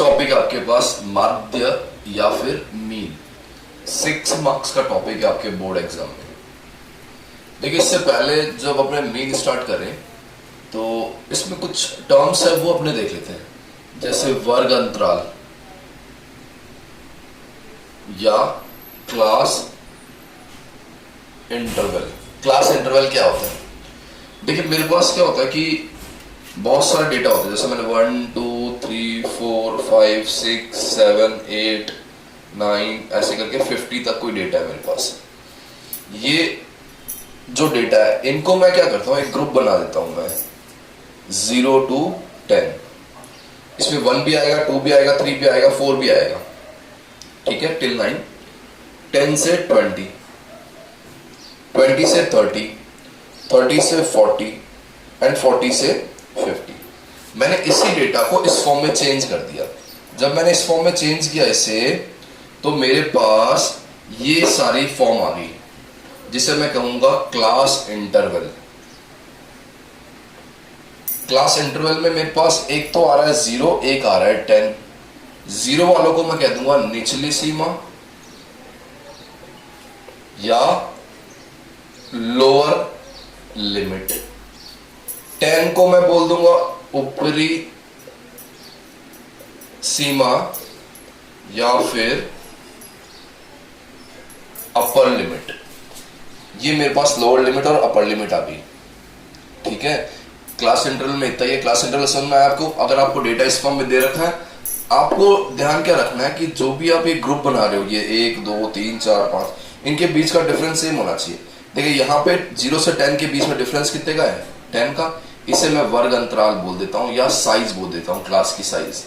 Topic आपके पास माध्य या फिर मीन। 6 मार्क्स का टॉपिक है आपके बोर्ड एग्जाम में। देखिए, इससे पहले जब अपने मीन स्टार्ट करें तो इसमें कुछ टर्म्स है वो अपने देख लेते हैं, जैसे वर्ग अंतराल या क्लास इंटरवल। क्लास इंटरवल क्या होता है? देखिए, मेरे पास क्या होता है कि बहुत सारा डेटा होता है, जैसे मैंने 1 2 3 4 5 6 7 8 9 ऐसे करके 50 तक कोई डेटा है मेरे पास। ये जो डेटा है इनको मैं क्या करता हूँ, एक ग्रुप बना देता हूँ मैं 0 to 10। इसमें 1 भी आएगा, 2 भी आएगा, 3 भी आएगा, 4 भी आएगा, ठीक है, टिल 9। 10 से 20, 20 से 30, 30 से 40 एंड 40 से 50। मैंने इसी डेटा को इस फॉर्म में चेंज कर दिया। जब मैंने इस फॉर्म में चेंज किया इसे, तो मेरे पास ये सारी फॉर्म आ गई, जिसे मैं कहूंगा क्लास इंटरवल। क्लास इंटरवल में मेरे पास एक तो आ रहा है 0, एक आ रहा है 10। 0 वालों को मैं कह दूंगा निचली सीमा या लोअर लिमिट। 10 को मैं बोल दूंगा ऊपरी सीमा या फिर अपर लिमिट। ये मेरे पास लोअर लिमिट और अपर लिमिट आ गई, ठीक है। क्लास इंटरवल में इतना ही है। क्लास इंटरवल समझ में आया आपको? अगर आपको डेटा इस फॉर्म में दे रखा है, आपको ध्यान क्या रखना है कि जो भी आप एक ग्रुप बना रहे हो, ये 1 2 3 4 5, इनके बीच का डिफरेंस सेम होना चाहिए। देखिए, यहाँ पे 0 से 10 के बीच में डिफरेंस कितने का है? 10 का। इसे मैं वर्ग अंतराल बोल देता हूँ या साइज बोल देता हूँ, क्लास की साइज।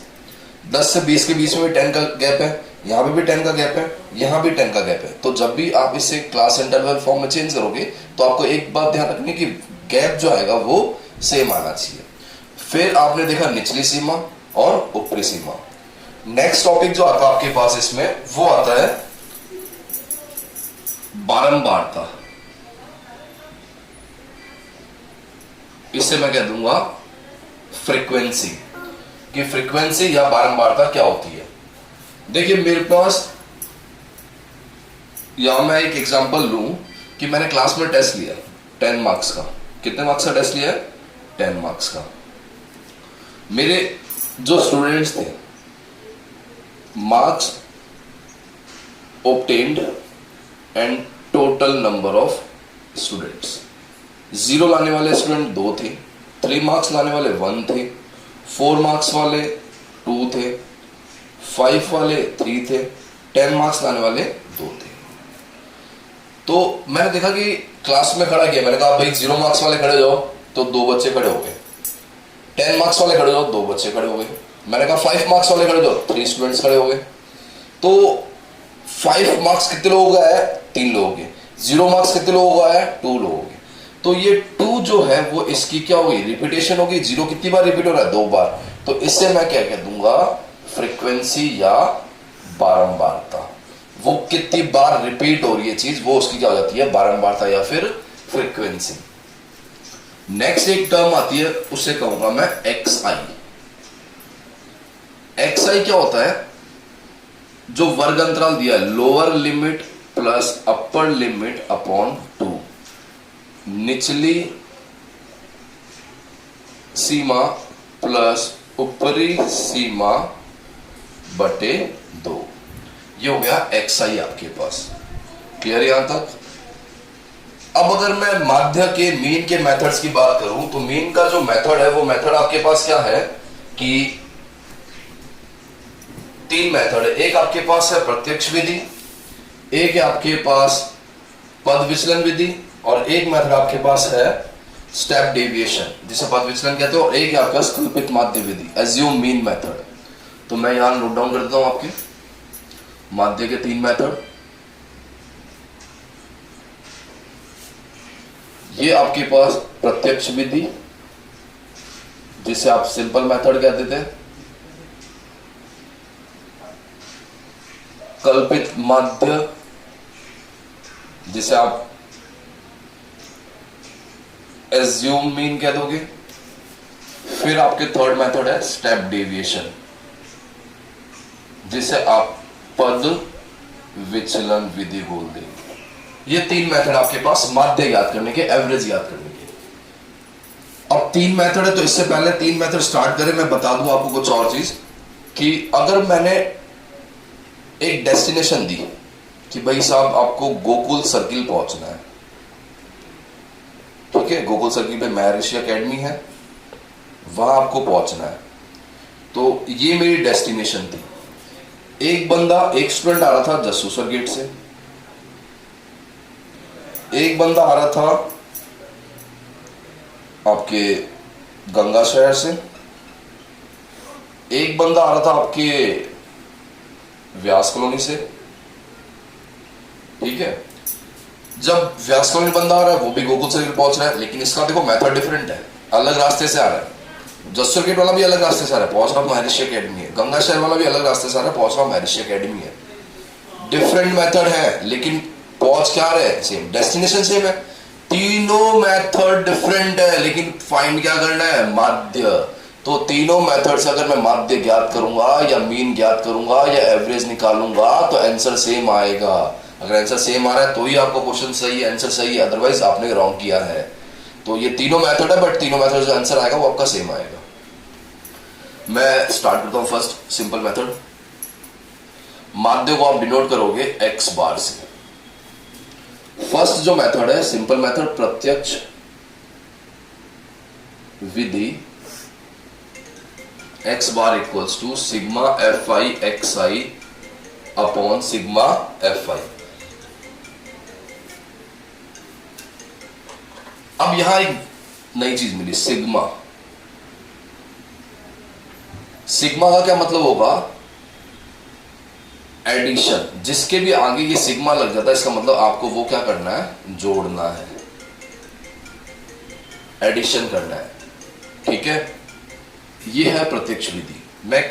10 से 20 के बीच में भी 10 का गैप है, यहाँ पे भी 10 का गैप है, यहाँ भी 10 का गैप है। तो जब भी आप इसे क्लास इंटरवल फॉर्म में चेंज करोगे तो आपको एक बात ध्यान रखनी कि गैप जो आएगा वो सेम आना चाहिए। फिर आपने देखा निचली सीमा और ऊपरी सीमा। नेक्स्ट टॉपिक जो आता है आपके पास इसमें, वो आता है बारंबारता। इसे मैं कह दूंगा फ्रीक्वेंसी, कि फ्रीक्वेंसी या बारंबारता क्या होती है। देखिए, मेरे पास या मैं एक एग्जांपल लूं कि मैंने क्लास में टेस्ट लिया 10 मार्क्स का। कितने मार्क्स का टेस्ट लिया है? 10 मार्क्स का। मेरे जो स्टूडेंट्स थे, marks obtained and total number of students. 0 लाने वाले स्टूडेंट 2 थे, 3 मार्क्स लाने वाले 1 थे, 4 मार्क्स वाले 2 थे, 5 वाले 3 थे, 10 मार्क्स लाने वाले 2 थे। तो मैंने देखा कि क्लास में खड़ा किया, मैंने कहा भाई 0 मार्क्स वाले खड़े हो जाओ, तो 2 बच्चे खड़े हो गए। 10 मार्क्स वाले खड़े हो जाओ, 2 बच्चे खड़े हो गए। मैंने कहा 5 मार्क्स वाले खड़े हो जाओ, 3 स्टूडेंट्स खड़े हो गए। तो 5 मार्क्स कितने लोगों का है? 3 लोगों के। 0 मार्क्स कितने लोगों का है? 2 लोगों के। तो ये 2 जो है वो इसकी क्या होगी? रिपीटेशन होगी। 0 कितनी बार रिपीट हो रहा है? 2 बार। तो इससे मैं क्या कह दूंगा? फ्रीक्वेंसी या बारंबारता। वो कितनी बार रिपीट हो रही है चीज, वो उसकी क्या हो जाती है? बारंबारता या फिर फ्रीक्वेंसी। नेक्स्ट एक टर्म आती है, उसे कहूंगा मैं XI। XI क्या होता है? जो वर्ग अंतराल दिया है, lower limit plus upper limit upon 2। निचली सीमा प्लस ऊपरी सीमा बटे 2। ये हो गया XI आपके पास। क्लियर यहां तक? अब अगर मैं माध्य के मीन के मेथड्स की बात करूं, तो मीन का जो मेथड है, वो मेथड आपके पास क्या है कि 3 मेथड है। एक आपके पास है प्रत्यक्ष विधि, एक है आपके पास पद विचलन विधि, और एक मेथड आपके पास है स्टेप डेविएशन, जिसे पद विचलन कहते हो, और एक है आपका कल्पित माध्य विधि, एज्यूम मीन मेथड। तो मैं यहां नोट डाउन कर देता हूं आपके माध्य के 3 मेथड। ये आपके पास प्रत्यक्ष विधि, जिसे आप सिंपल मेथड कहते थे, कल्पित माध्य, जिसे आप एज्यूम मीन कह दोगे। फिर आपके थर्ड मेथड है स्टेप डेविएशन, जिसे आप पद विचलन विधि बोल देंगे। ये 3 मेथड आपके पास माध्य ज्ञात करने के, एवरेज ज्ञात करने के। अब 3 मेथड है, तो इससे पहले 3 मेथड स्टार्ट करें मैं बता दूं आपको कुछ और चीज, कि अगर मैंने एक डेस्टिनेशन दी कि भाई साहब आपको गोकुल सर्किल पहुंचना है, ठीक है, गोकुल सर्किल पे महर्षि एकेडमी है, वहां आपको पहुंचना है, तो ये मेरी डेस्टिनेशन थी। एक स्टूडेंट आ रहा था जसूसर गेट से, एक बंदा आ रहा था आपके गंगा शहर से, एक बंदा आ रहा था आपके व्यास कॉलोनी से, ठीक है। जब व्यास कॉलोनी बंदा आ रहा है वो भी गोकुल सर्किल पहुंच रहा है, लेकिन इसका देखो मेथड डिफरेंट है, अलग रास्ते से आ रहा है। जसूसर गेट वाला भी अलग रास्ते से आ रहा है, पहुंच रहा महर्षि एकेडमी है। गंगा शहर वाला भी अलग रास्ते से आ रहा है, पहुंच रहा महर्षि एकेडमी है। डिफरेंट मेथड है, लेकिन पहुंच क्या रहे, सेम, डेस्टिनेशन सेम है। तीनों मेथड डिफरेंट है, लेकिन फाइंड क्या करना है, माध्य। तो तीनों मेथड से अगर मैं माध्य ज्ञात करूंगा या मीन ज्ञात करूंगा या एवरेज निकालूंगा तो आंसर सेम आएगा। अगर आंसर सेम आ रहा है तो ही आपको क्वेश्चन सही है, आंसर सही है, अदरवाइज आपने रॉन्ग किया है। तो ये तीनों मेथड है, बट तीनों मेथड जो आंसर आएगा वो आपका सेम आएगा। मैं स्टार्ट करता हूं फर्स्ट सिंपल मेथड। माध्य को आप डिनोट करोगे एक्स बार से। फर्स्ट जो मेथड है सिंपल मेथड, प्रत्यक्ष विधि X bar equals to sigma F I X I upon sigma F I. अब यहां एक नई चीज मिली, सिग्मा। सिग्मा का क्या मतलब होगा, एडिशन। जिसके भी आगे ये सिग्मा लग जाता है इसका मतलब आपको वो क्या करना है, जोड़ना है, एडिशन करना है, ठीक है। ये है प्रत्यक्ष विधि। मैं